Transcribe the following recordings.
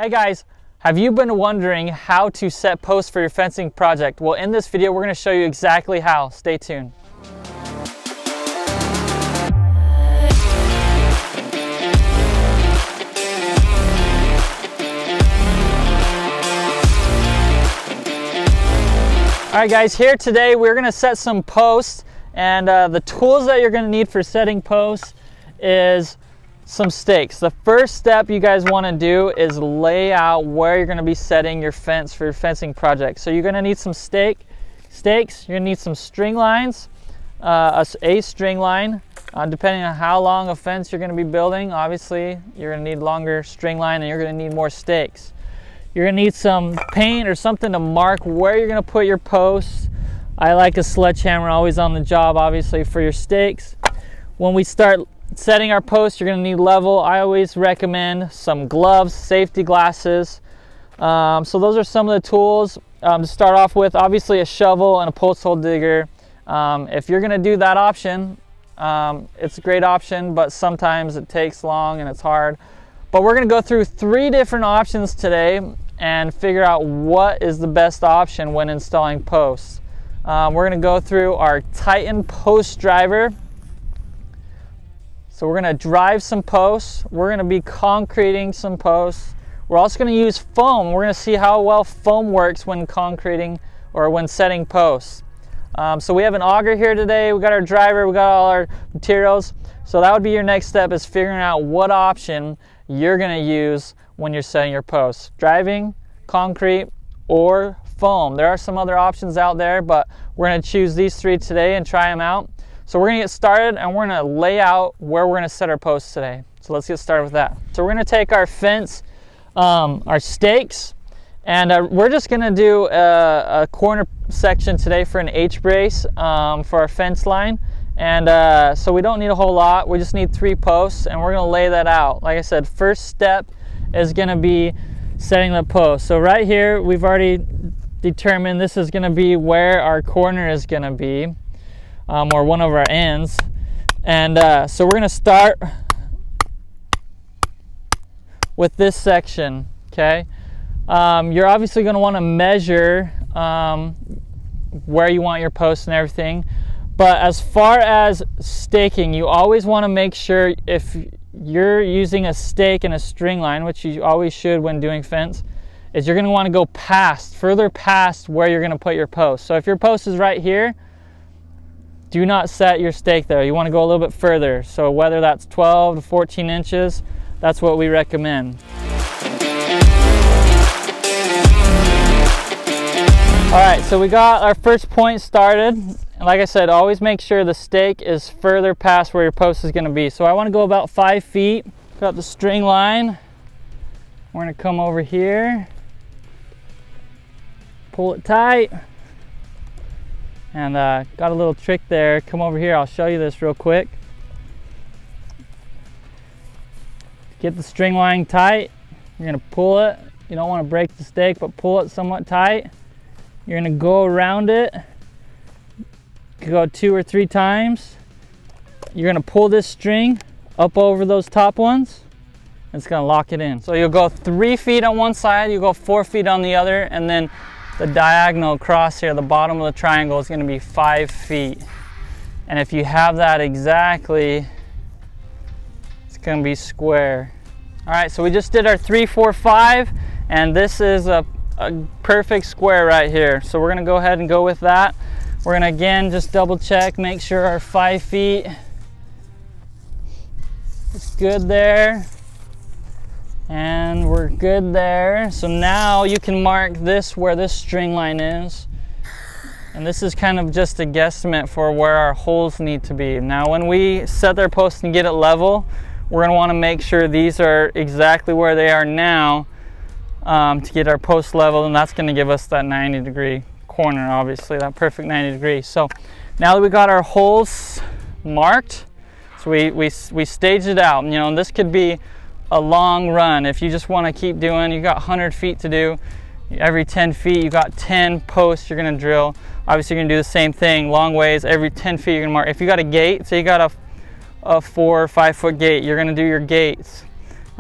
Hey guys, have you been wondering how to set posts for your fencing project? Well, in this video, we're going to show you exactly how. Stay tuned. All right guys, here today we're going to set some posts, and the tools that you're going to need for setting posts is some stakes. The first step you guys want to do is lay out where you're going to be setting your fence for your fencing project. So you're going to need some stakes, you're going to need some string lines, a string line, depending on how long a fence you're going to be building. Obviously you're going to need longer string line and you're going to need more stakes. You're going to need some paint or something to mark where you're going to put your posts. I like a sledgehammer, always on the job, obviously, for your stakes. When we start setting our posts, you're going to need level. I always recommend some gloves, safety glasses. So those are some of the tools to start off with. Obviously a shovel and a post hole digger. If you're going to do that option, it's a great option, but sometimes it takes long and it's hard. But we're going to go through 3 different options today and figure out what is the best option when installing posts. We're going to go through our Titan post driver. So we're going to drive some posts. We're going to be concreting some posts. We're also going to use foam. We're going to see how well foam works when concreting or when setting posts. So we have an auger here today. We got our driver. We got all our materials. So that would be your next step, is figuring out what option you're going to use when you're setting your posts. Driving, concrete, or foam. There are some other options out there, but we're going to choose these 3 today and try them out. So we're going to get started and we're going to lay out where we're going to set our posts today. So let's get started with that. So we're going to take our fence, our stakes, and we're just going to do a corner section today for an H-brace for our fence line. And so we don't need a whole lot. We just need 3 posts and we're going to lay that out. Like I said, first step is going to be setting the post. So right here, we've already determined this is going to be where our corner is going to be. Or one of our ends, and so we're going to start with this section. Okay, you're obviously going to want to measure where you want your posts and everything, but as far as staking, you always want to make sure, if you're using a stake and a string line, which you always should when doing fence, is you're going to want to go further past where you're going to put your post. So if your post is right here, do not set your stake there. You want to go a little bit further. So whether that's 12 to 14 inches, that's what we recommend. All right, so we got our first point started. And like I said, always make sure the stake is further past where your post is going to be. So I want to go about 5 feet. Got the string line. We're going to come over here, pull it tight. And got a little trick there. Come over here, I'll show you this real quick. Get the string line tight. You're gonna pull it. You don't want to break the stake, but pull it somewhat tight. You're gonna go around it. Go 2 or 3 times. You're gonna pull this string up over those top ones. It's gonna lock it in. So you'll go 3 feet on one side, you go 4 feet on the other, and then the diagonal across here, the bottom of the triangle, is going to be 5 feet. And if you have that exactly, it's going to be square. All right, so we just did our 3, 4, 5, and this is a perfect square right here. So we're going to go ahead and go with that. We're going to again just double check, make sure our 5 feet is good there. And we're good there. So now you can mark this where this string line is. And this is kind of just a guesstimate for where our holes need to be. Now when we set their post and get it level, we're going to want to make sure these are exactly where they are now to get our post level, and that's going to give us that 90-degree corner, obviously, that perfect 90 degrees. So now that we got our holes marked, so we staged it out. You know, and this could be a long run. If you just want to keep doing, you got 100 feet to do. Every 10 feet, you got 10 posts you're going to drill. Obviously, you're going to do the same thing, long ways. Every 10 feet, you're going to mark. If you got a gate, so you got a 4 or 5 foot gate, you're going to do your gates.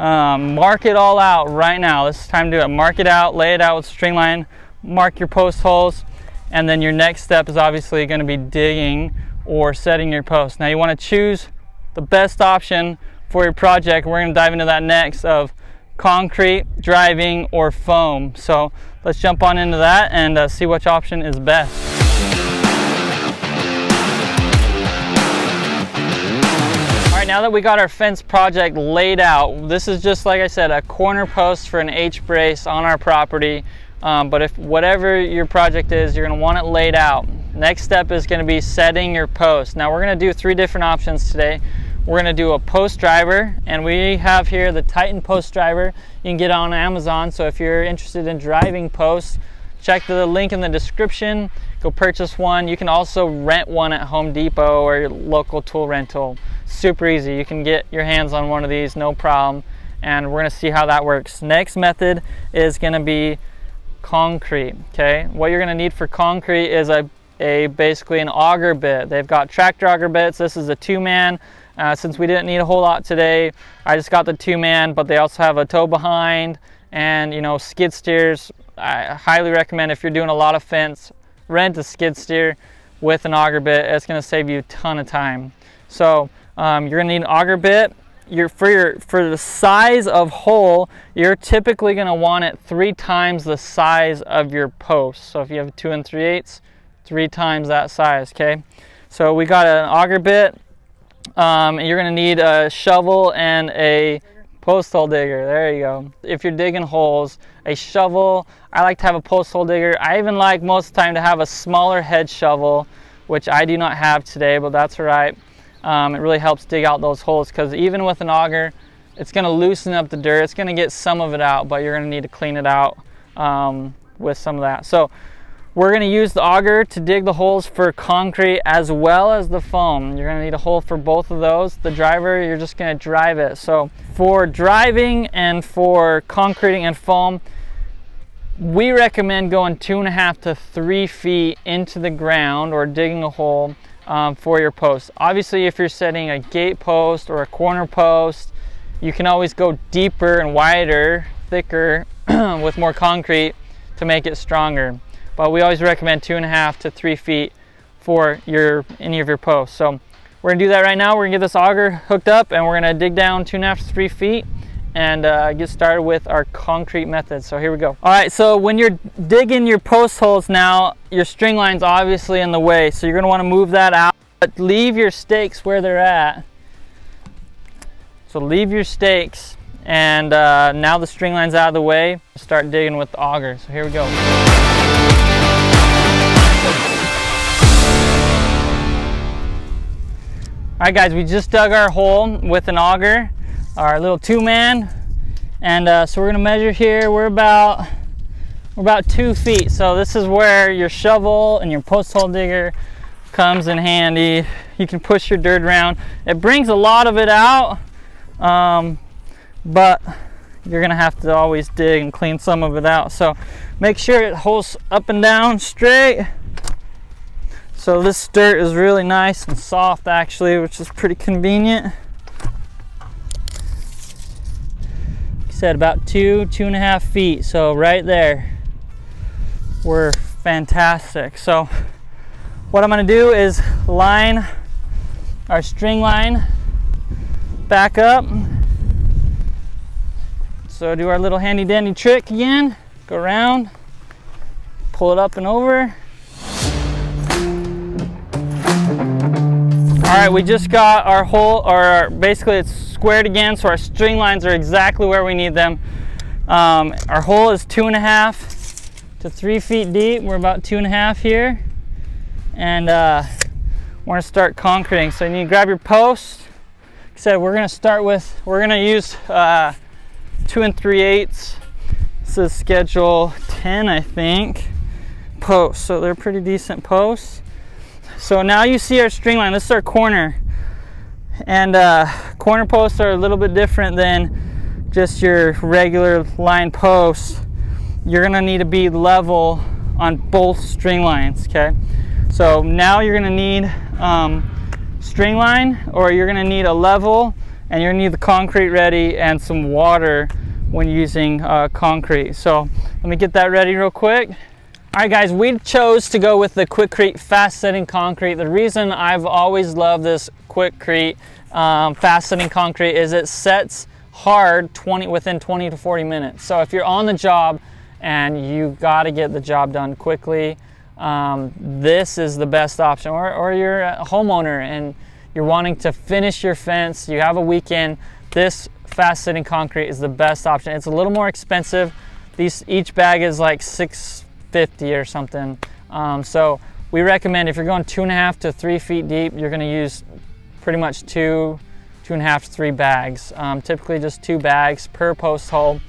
Mark it all out right now. This is time to do it. Mark it out, lay it out with string line, mark your post holes, and then your next step is obviously going to be digging or setting your post. Now you want to choose the best option for your project. We're going to dive into that next of concrete, driving, or foam. So let's jump on into that and see which option is best. All right, now that we got our fence project laid out, this is just, like I said, a corner post for an H-brace on our property. But if whatever your project is, you're going to want it laid out. Next step is going to be setting your post. Now we're going to do 3 different options today. We're going to do a post driver, and we have here the Titan post driver. You can get it on Amazon, so if you're interested in driving posts, check the link in the description, go purchase one. You can also rent one at Home Depot or your local tool rental. Super easy. You can get your hands on one of these, no problem, and we're going to see how that works. Next method is going to be concrete. Okay, what you're going to need for concrete is basically an auger bit. They've got tractor auger bits. This is a 2-man. Since we didn't need a whole lot today, I just got the 2-man, but they also have a tow behind and, you know, skid steers. I highly recommend, if you're doing a lot of fence, rent a skid steer with an auger bit. It's going to save you a ton of time. So you're going to need an auger bit. For the size of hole, you're typically going to want it 3 times the size of your post. So if you have 2 3/8, 3 times that size. Okay, so we got an auger bit. You're going to need a shovel and a post hole digger. There you go. If you're digging holes, a shovel. I like to have a post hole digger. I even like most of the time to have a smaller head shovel, which I do not have today, but that's all right. It really helps dig out those holes, because even with an auger, it's going to loosen up the dirt. It's going to get some of it out, but you're going to need to clean it out with some of that. So we're going to use the auger to dig the holes for concrete as well as the foam. You're going to need a hole for both of those. The driver, you're just going to drive it. So for driving and for concreting and foam, we recommend going 2.5 to 3 feet into the ground or digging a hole for your post. Obviously, if you're setting a gate post or a corner post, you can always go deeper and wider, thicker with more concrete to make it stronger. But we always recommend 2.5 to 3 feet for any of your posts. So we're gonna do that right now. We're gonna get this auger hooked up, and we're gonna dig down 2.5 to 3 feet and get started with our concrete method. So here we go. All right, so when you're digging your post holes now, your string line's obviously in the way, so you're gonna wanna move that out, but leave your stakes where they're at. So leave your stakes, and now the string line's out of the way, start digging with the auger. So here we go. All right guys, we just dug our hole with an auger, our little 2-man, and so we're gonna measure here. We're about 2 feet. So this is where your shovel and your post hole digger comes in handy. You can push your dirt around. It brings a lot of it out, but you're gonna have to always dig and clean some of it out. So make sure it holds up and down straight. So this dirt is really nice and soft actually, which is pretty convenient. Like I said, about 2.5 feet. So right there, we're fantastic. So what I'm gonna do is line our string line back up. So do our little handy dandy trick again. Go around, pull it up and over. All right, we just got our hole, or basically it's squared again, so our string lines are exactly where we need them. Our hole is 2.5 to 3 feet deep. We're about 2.5 here, and we're gonna start concreting. So you need to grab your post. Like I said, we're gonna use 2 3/8. This is schedule 10, I think, posts. So they're pretty decent posts. So now you see our string line. This is our corner, and corner posts are a little bit different than just your regular line posts. You're gonna need to be level on both string lines. Okay, so now you're gonna need string line, or you're gonna need a level and you're gonna need the concrete ready and some water when using concrete. So let me get that ready real quick. All right guys, we chose to go with the Quikrete fast setting concrete. The reason I've always loved this Quikrete fast setting concrete is it sets hard within 20 to 40 minutes. So if you're on the job and you got to get the job done quickly, this is the best option. Or you're a homeowner and you're wanting to finish your fence, you have a weekend, this fast setting concrete is the best option. It's a little more expensive. Each bag is like $6.50 or something. So we recommend if you're going 2.5 to 3 feet deep, you're going to use pretty much 2.5 to 3 bags. Typically just 2 bags per post hole.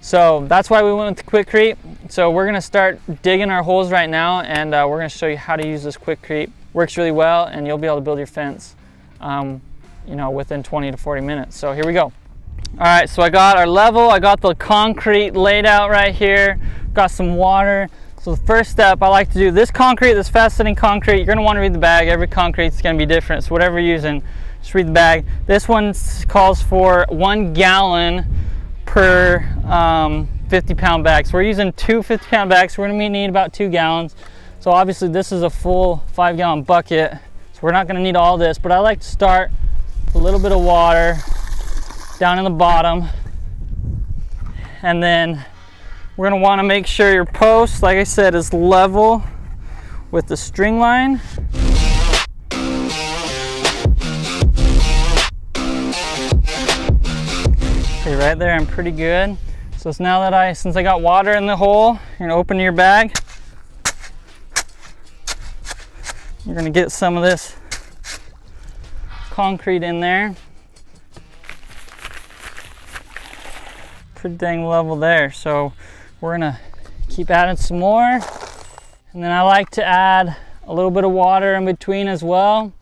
So that's why we went with the Quikrete. So we're gonna start digging our holes right now, and we're gonna show you how to use this Quikrete. Works really well, and you'll be able to build your fence, you know, within 20 to 40 minutes. So here we go. All right, so I got our level, I got the concrete laid out right here, got some water. So the first step I like to do, this concrete, this fast setting concrete, you're gonna wanna read the bag. Every concrete's gonna be different, so whatever you're using, just read the bag. This one calls for 1 gallon per 50-pound bag. So we're using 2 50-pound bags, so we're gonna need about 2 gallons. So obviously this is a full 5-gallon bucket, so we're not gonna need all this, but I like to start with a little bit of water down in the bottom, and then we're gonna wanna make sure your post, like I said, is level with the string line. Okay, right there, I'm pretty good. So it's now that since I got water in the hole, you're gonna open your bag. You're gonna get some of this concrete in there. Pretty dang level there. So we're gonna keep adding some more. And then I like to add a little bit of water in between as well.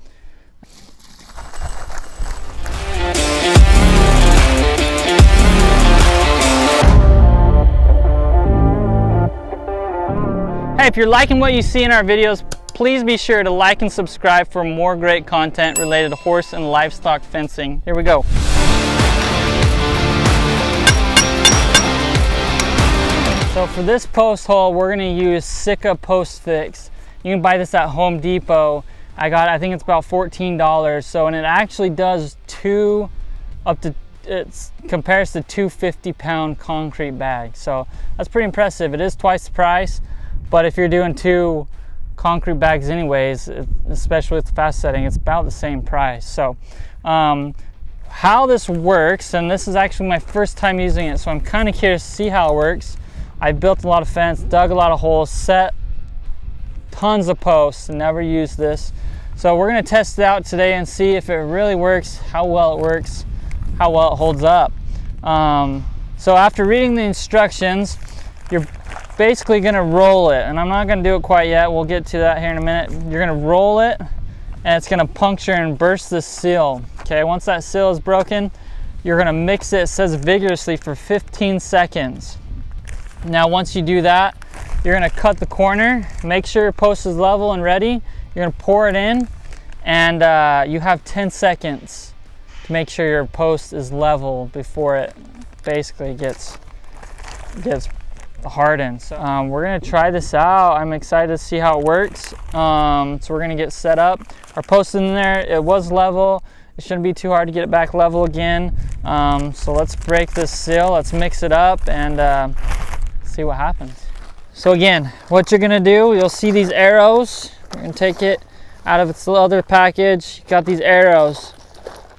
Hey, if you're liking what you see in our videos, please be sure to like and subscribe for more great content related to horse and livestock fencing. Here we go. So for this post hole, we're gonna use Sika Post Fix. You can buy this at Home Depot. I think it's about $14. So, and it actually does it compares to 2 50-pound concrete bags. So that's pretty impressive. It is twice the price, but if you're doing 2 concrete bags anyways, especially with the fast setting, it's about the same price. So how this works, and this is actually my first time using it, so I'm kind of curious to see how it works. I built a lot of fence, dug a lot of holes, set tons of posts, and never used this. So we're gonna test it out today and see if it really works, how well it works, how well it holds up. So after reading the instructions, you're basically gonna roll it, and I'm not gonna do it quite yet. We'll get to that here in a minute. You're gonna roll it, and it's gonna puncture and burst the seal. Okay, once that seal is broken, you're gonna mix it, it says vigorously, for 15 seconds. Now once you do that, you're gonna cut the corner, make sure your post is level and ready. You're gonna pour it in, and you have 10 seconds to make sure your post is level before it basically gets hardened. So we're gonna try this out. I'm excited to see how it works. So we're gonna get set up. Our post in there, it was level. It shouldn't be too hard to get it back level again. So let's break this seal, let's mix it up, and see what happens. So again, what you're gonna do, you'll see these arrows. You're gonna take it out of its other package. You got these arrows.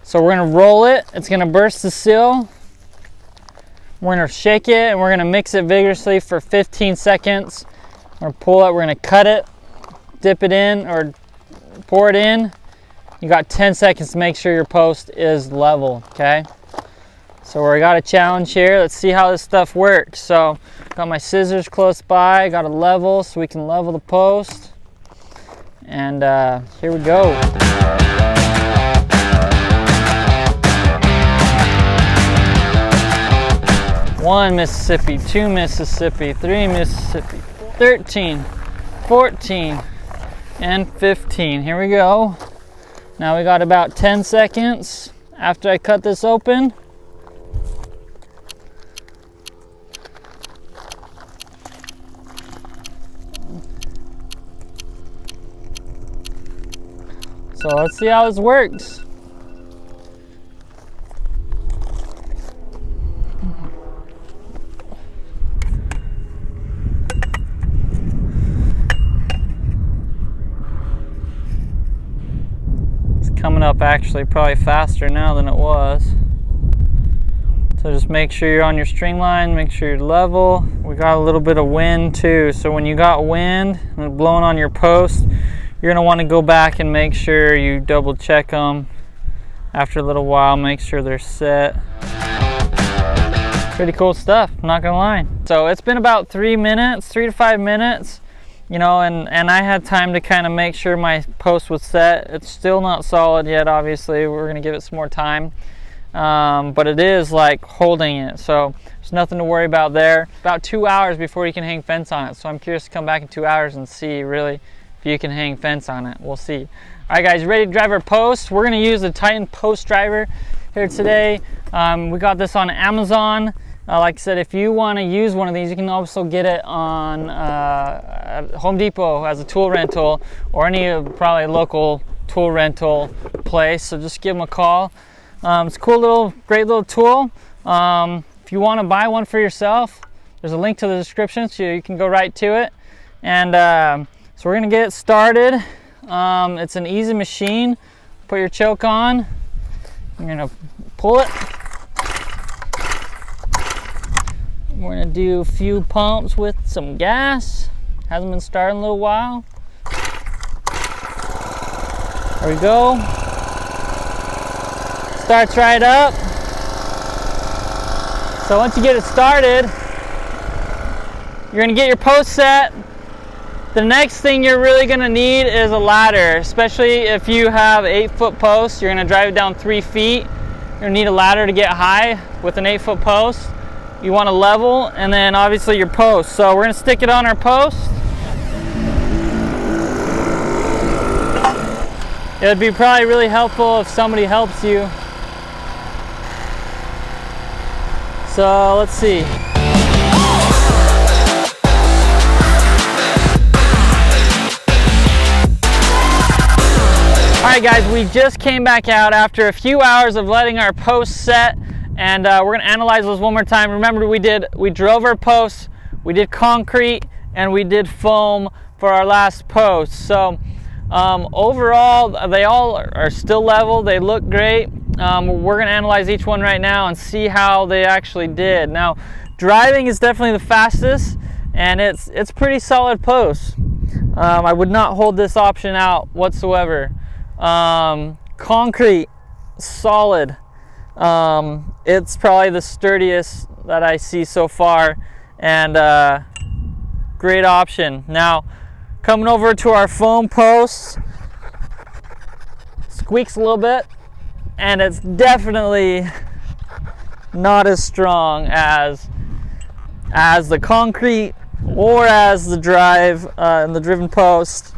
So we're gonna roll it. It's gonna burst the seal. We're gonna shake it, and we're gonna mix it vigorously for 15 seconds. We're gonna pull it, we're gonna cut it, dip it in, or pour it in. You got 10 seconds to make sure your post is level, okay? So we got a challenge here. Let's see how this stuff works. So got my scissors close by, got a level so we can level the post. And here we go. One Mississippi, 2 Mississippi, 3 Mississippi, 13, 14, and 15. Here we go. Now we got about 10 seconds after I cut this open. So let's see how this works. Coming up actually probably faster now than it was. So just make sure you're on your string line, make sure you're level. We got a little bit of wind too, so when you got wind and blowing on your post, you're gonna want to go back and make sure you double check them after a little while, make sure they're set. Pretty cool stuff, I'm not gonna lie. So it's been about 3 to 5 minutes. You know, and I had time to kind of make sure my post was set. It's still not solid yet, obviously. We're gonna give it some more time. But it is like holding it, so there's nothing to worry about there. About 2 hours before you can hang fence on it. So I'm curious to come back in 2 hours and see really if you can hang fence on it. We'll see. All right guys, ready to drive our post? We're gonna use the Titan post driver here today. We got this on Amazon. Like I said, if you want to use one of these, you can also get it on Home Depot as a tool rental, or any probably local tool rental place. So just give them a call. It's a cool great little tool. If you want to buy one for yourself, there's a link to the description, so you can go right to it. And so we're gonna get it started. It's an easy machine. Put your choke on. You're gonna pull it. We're gonna do a few pumps with some gas. Hasn't been starting in a little while. There we go. Starts right up. So once you get it started, you're gonna get your post set. The next thing you're really gonna need is a ladder, especially if you have 8-foot posts. You're gonna drive it down 3 feet. You're gonna need a ladder to get high with an 8-foot post. You want to level, and then obviously your post. So we're going to stick it on our post. It would be probably really helpful if somebody helps you. So let's see. Alright guys, we just came back out after a few hours of letting our post set. And we're gonna analyze those one more time. Remember, we drove our posts, we did concrete, and we did foam for our last post. So overall, they all are still level. They look great. We're gonna analyze each one right now and see how they actually did. Now, driving is definitely the fastest, and it's pretty solid posts. I would not hold this option out whatsoever. Concrete, solid. It's probably the sturdiest that I see so far, and great option. Now coming over to our foam posts, squeaks a little bit, and it's definitely not as strong as the concrete or as the drive and the driven post.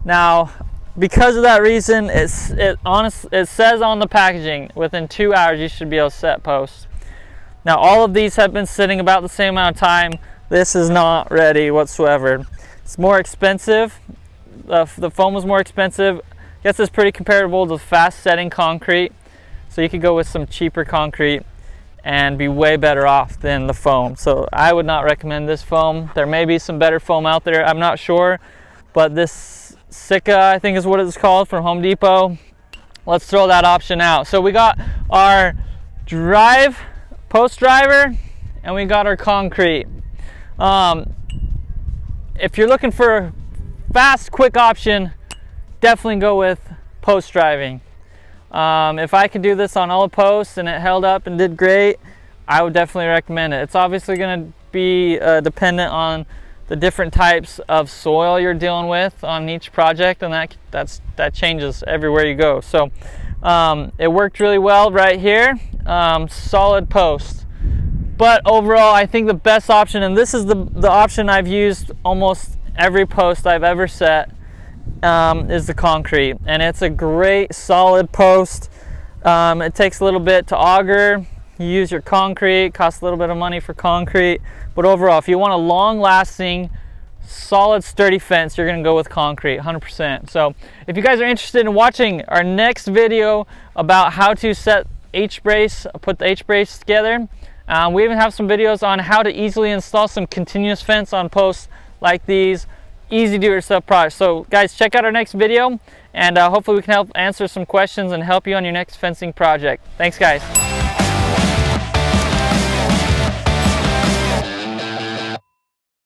Now, because of that reason, it says on the packaging within 2 hours you should be able to set posts. Now all of these have been sitting about the same amount of time. This is not ready whatsoever. It's more expensive. The foam was more expensive. I guess it's pretty comparable to fast setting concrete. So you could go with some cheaper concrete and be way better off than the foam. So I would not recommend this foam. There may be some better foam out there, I'm not sure, but this Sika, I think is what it's called, from Home Depot. Let's throw that option out. So we got our post driver, and we got our concrete. If you're looking for a fast, quick option, definitely go with post driving. If I could do this on all the posts and it held up and did great, I would definitely recommend it. It's obviously going to be dependent on the different types of soil you're dealing with on each project, and that changes everywhere you go. So it worked really well right here. Solid post. But overall, I think the best option, and this is the option I've used almost every post I've ever set, is the concrete. And it's a great solid post. It takes a little bit to auger. You use your concrete, costs a little bit of money for concrete, but overall, if you want a long-lasting, solid, sturdy fence, you're gonna go with concrete, 100%. So if you guys are interested in watching our next video about how to set H-brace, put the H-brace together, we even have some videos on how to easily install some continuous fence on posts like these. Easy do-it-yourself project. So guys, check out our next video, and hopefully we can help answer some questions and help you on your next fencing project. Thanks guys.